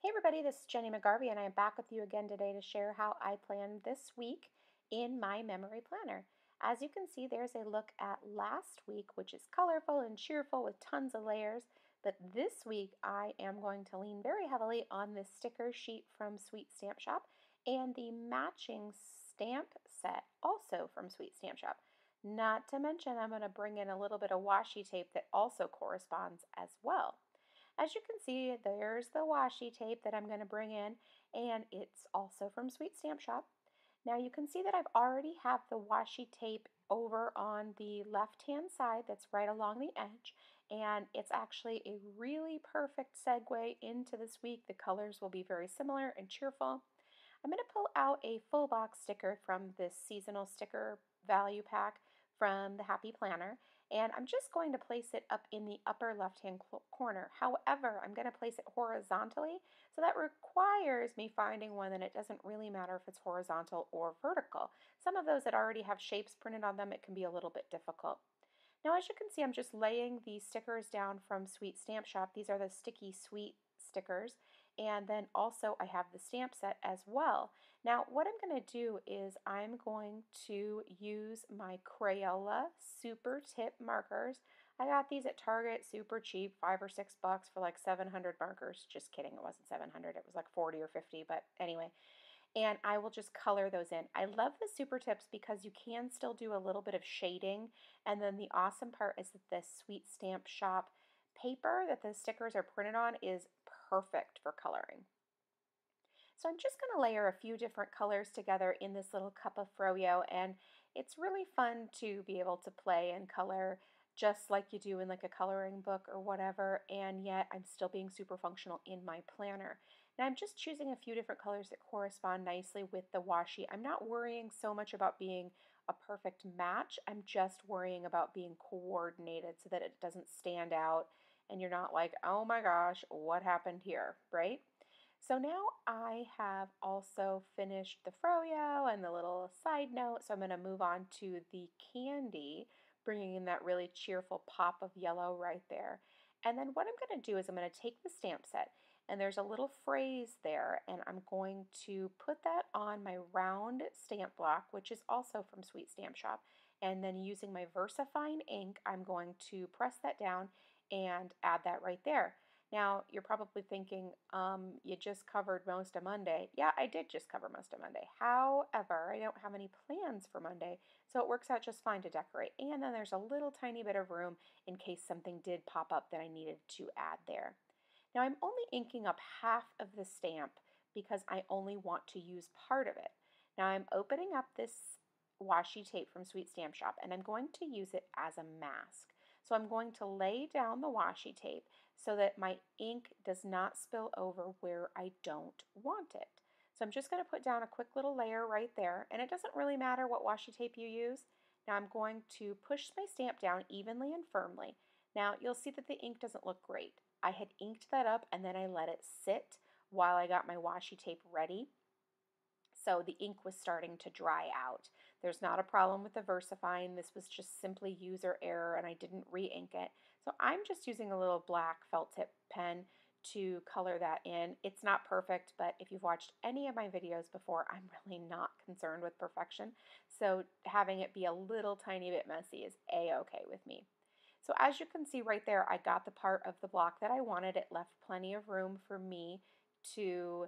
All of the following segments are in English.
Hey everybody, this is Jenny McGarvey and I am back with you again today to share how I planned this week in my memory planner. As you can see, there's a look at last week, which is colorful and cheerful with tons of layers. But this week I am going to lean very heavily on this sticker sheet from Sweet Stamp Shop and the matching stamp set also from Sweet Stamp Shop. Not to mention I'm going to bring in a little bit of washi tape that also corresponds as well. As you can see, there's the washi tape that I'm going to bring in, and it's also from Sweet Stamp Shop. Now you can see that I've already have the washi tape over on the left-hand side that's right along the edge, and it's actually a really perfect segue into this week. The colors will be very similar and cheerful. I'm going to pull out a full box sticker from this seasonal sticker value pack from the Happy Planner, and I'm just going to place it up in the upper left hand corner. However, I'm going to place it horizontally, so that requires me finding one that it doesn't really matter if it's horizontal or vertical. Some of those that already have shapes printed on them, it can be a little bit difficult. Now, as you can see, I'm just laying these stickers down from Sweet Stamp Shop. These are the Sticky Sweet stickers, and then also I have the stamp set as well. Now, what I'm going to do is I'm going to use my Crayola SuperTip markers. I got these at Target, super cheap, $5 or $6 for like 700 markers. Just kidding, it wasn't 700, it was like 40 or 50, but anyway. And I will just color those in. I love the Super Tips because you can still do a little bit of shading, and then the awesome part is that this Sweet Stamp Shop paper that the stickers are printed on is perfect for coloring. So I'm just going to layer a few different colors together in this little cup of froyo, and it's really fun to be able to play and color just like you do in like a coloring book or whatever, and yet I'm still being super functional in my planner. Now I'm just choosing a few different colors that correspond nicely with the washi. I'm not worrying so much about being a perfect match. I'm just worrying about being coordinated so that it doesn't stand out and you're not like, oh my gosh, what happened here, right? So now I have also finished the froyo and the little side note, so I'm going to move on to the candy, bringing in that really cheerful pop of yellow right there. And then what I'm going to do is I'm going to take the stamp set, and there's a little phrase there, and I'm going to put that on my round stamp block, which is also from Sweet Stamp Shop. And then using my VersaFine ink, I'm going to press that down and add that right there. Now, you're probably thinking, you just covered most of Monday. Yeah, I did just cover most of Monday. However, I don't have any plans for Monday, so it works out just fine to decorate. And then there's a little tiny bit of room in case something did pop up that I needed to add there. Now, I'm only inking up half of the stamp because I only want to use part of it. Now, I'm opening up this washi tape from Sweet Stamp Shop, and I'm going to use it as a mask. So I'm going to lay down the washi tape so that my ink does not spill over where I don't want it. So I'm just going to put down a quick little layer right there, and it doesn't really matter what washi tape you use. Now I'm going to push my stamp down evenly and firmly. Now you'll see that the ink doesn't look great. I had inked that up and then I let it sit while I got my washi tape ready. So the ink was starting to dry out. There's not a problem with the VersaFine. This was just simply user error and I didn't re-ink it. So I'm just using a little black felt tip pen to color that in. It's not perfect, but if you've watched any of my videos before, I'm really not concerned with perfection. So having it be a little tiny bit messy is a-okay with me. So as you can see right there, I got the part of the block that I wanted. It left plenty of room for me to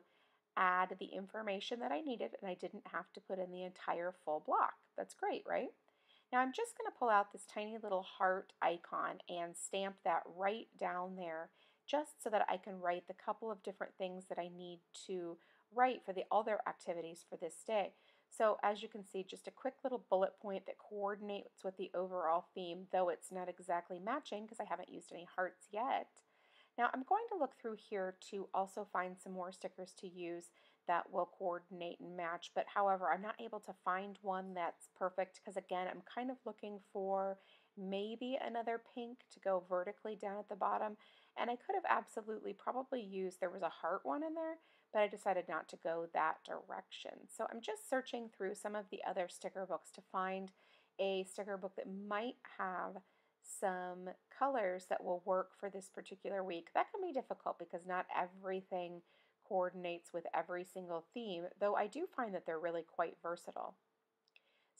add the information that I needed, and I didn't have to put in the entire full block. That's great, right? Now I'm just going to pull out this tiny little heart icon and stamp that right down there just so that I can write the couple of different things that I need to write for the other activities for this day. So as you can see, just a quick little bullet point that coordinates with the overall theme, though it's not exactly matching because I haven't used any hearts yet. Now I'm going to look through here to also find some more stickers to use that will coordinate and match, but however I'm not able to find one that's perfect because again I'm kind of looking for maybe another pink to go vertically down at the bottom, and I could have absolutely probably used, there was a heart one in there, but I decided not to go that direction. So I'm just searching through some of the other sticker books to find a sticker book that might have some colors that will work for this particular week. That can be difficult because not everything coordinates with every single theme, though I do find that they're really quite versatile.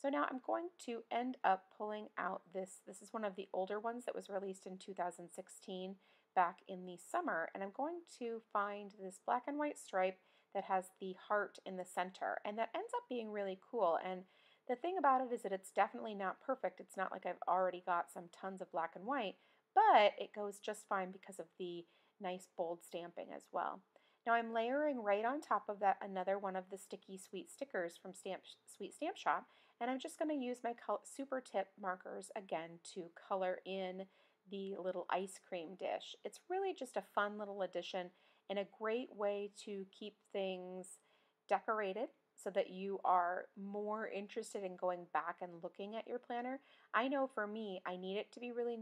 So now I'm going to end up pulling out this. This is one of the older ones that was released in 2016 back in the summer. And I'm going to find this black and white stripe that has the heart in the center. And that ends up being really cool. And the thing about it is that it's definitely not perfect. It's not like I've already got some tons of black and white, but it goes just fine because of the nice bold stamping as well. Now I'm layering right on top of that another one of the sticky sweet stickers from Sweet Stamp Shop, and I'm just going to use my SuperTip markers again to color in the little ice cream dish. It's really just a fun little addition and a great way to keep things decorated so that you are more interested in going back and looking at your planner. I know for me, I need it to be really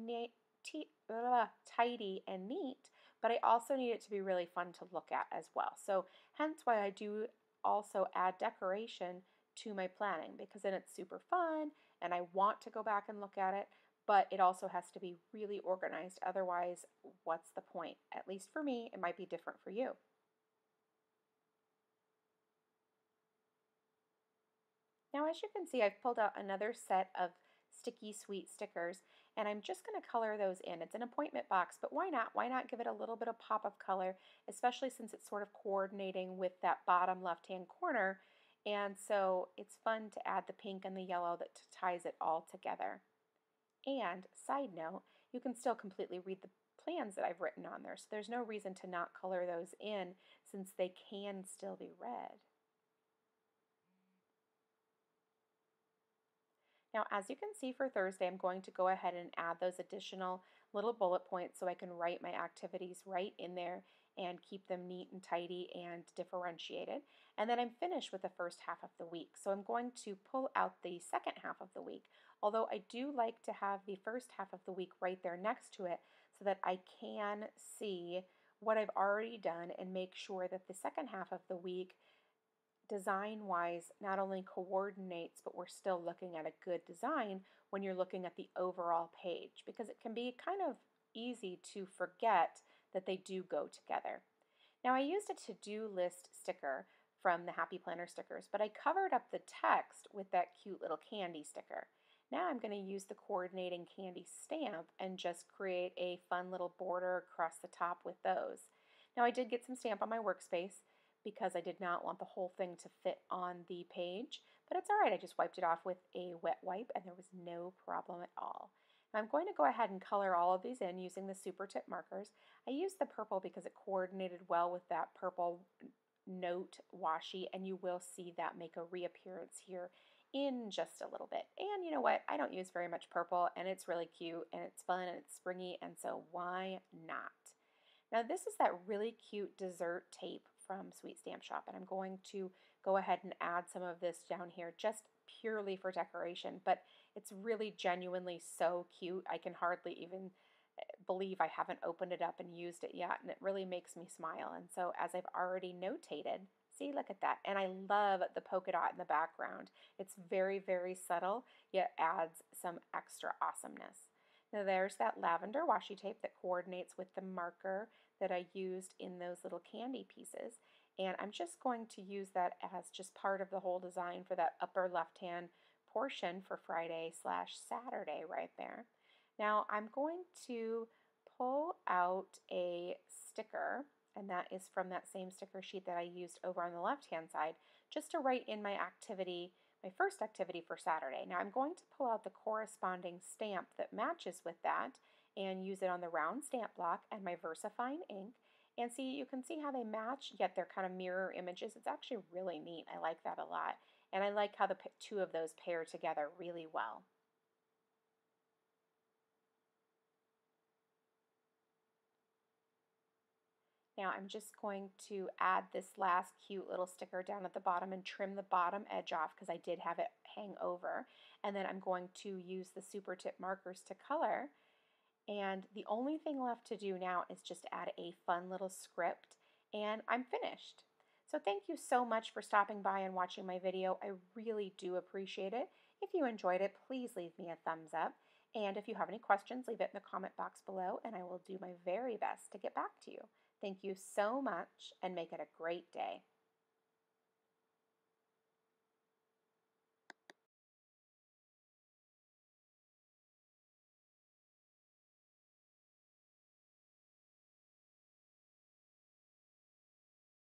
tidy and neat, but I also need it to be really fun to look at as well. So hence why I do also add decoration to my planning, because then it's super fun and I want to go back and look at it, but it also has to be really organized. Otherwise, what's the point? At least for me, it might be different for you. Now, as you can see, I've pulled out another set of sticky sweet stickers, and I'm just going to color those in. It's an appointment box, but why not? Why not give it a little bit of pop of color, especially since it's sort of coordinating with that bottom left-hand corner, and so it's fun to add the pink and the yellow that ties it all together. And side note, you can still completely read the plans that I've written on there, so there's no reason to not color those in since they can still be read. Now, as you can see for Thursday, I'm going to go ahead and add those additional little bullet points so I can write my activities right in there and keep them neat and tidy and differentiated. And then I'm finished with the first half of the week. So I'm going to pull out the second half of the week, although I do like to have the first half of the week right there next to it so that I can see what I've already done and make sure that the second half of the week design wise not only coordinates, but we're still looking at a good design when you're looking at the overall page, because it can be kind of easy to forget that they do go together. Now, I used a to-do list sticker from the Happy Planner stickers, but I covered up the text with that cute little candy sticker. Now I'm going to use the coordinating candy stamp and just create a fun little border across the top with those. Now, I did get some stamp on my workspace because I did not want the whole thing to fit on the page, but it's all right. I just wiped it off with a wet wipe and there was no problem at all. Now I'm going to go ahead and color all of these in using the SuperTip markers. I used the purple because it coordinated well with that purple note washi, and you will see that make a reappearance here in just a little bit. And you know what? I don't use very much purple, and it's really cute, and it's fun, and it's springy, and so why not? Now this is that really cute dessert tape from Sweet Stamp Shop, and I'm going to go ahead and add some of this down here just purely for decoration, but it's really genuinely so cute. I can hardly even believe I haven't opened it up and used it yet, and it really makes me smile. And so as I've already notated, see, look at that. And I love the polka dot in the background. It's very, very subtle, yet adds some extra awesomeness. Now there's that lavender washi tape that coordinates with the marker that I used in those little candy pieces. And I'm just going to use that as just part of the whole design for that upper left-hand portion for Friday/Saturday right there. Now I'm going to pull out a sticker, and that is from that same sticker sheet that I used over on the left-hand side, just to write in my activity, my first activity for Saturday. Now I'm going to pull out the corresponding stamp that matches with that and use it on the round stamp block and my VersaFine ink. And see, you can see how they match, yet they're kind of mirror images. It's actually really neat. I like that a lot. And I like how the two of those pair together really well. Now I'm just going to add this last cute little sticker down at the bottom and trim the bottom edge off because I did have it hang over. And then I'm going to use the SuperTip markers to color. And the only thing left to do now is just add a fun little script, and I'm finished. So thank you so much for stopping by and watching my video. I really do appreciate it. If you enjoyed it, please leave me a thumbs up. And if you have any questions, leave it in the comment box below, and I will do my very best to get back to you. Thank you so much and make it a great day.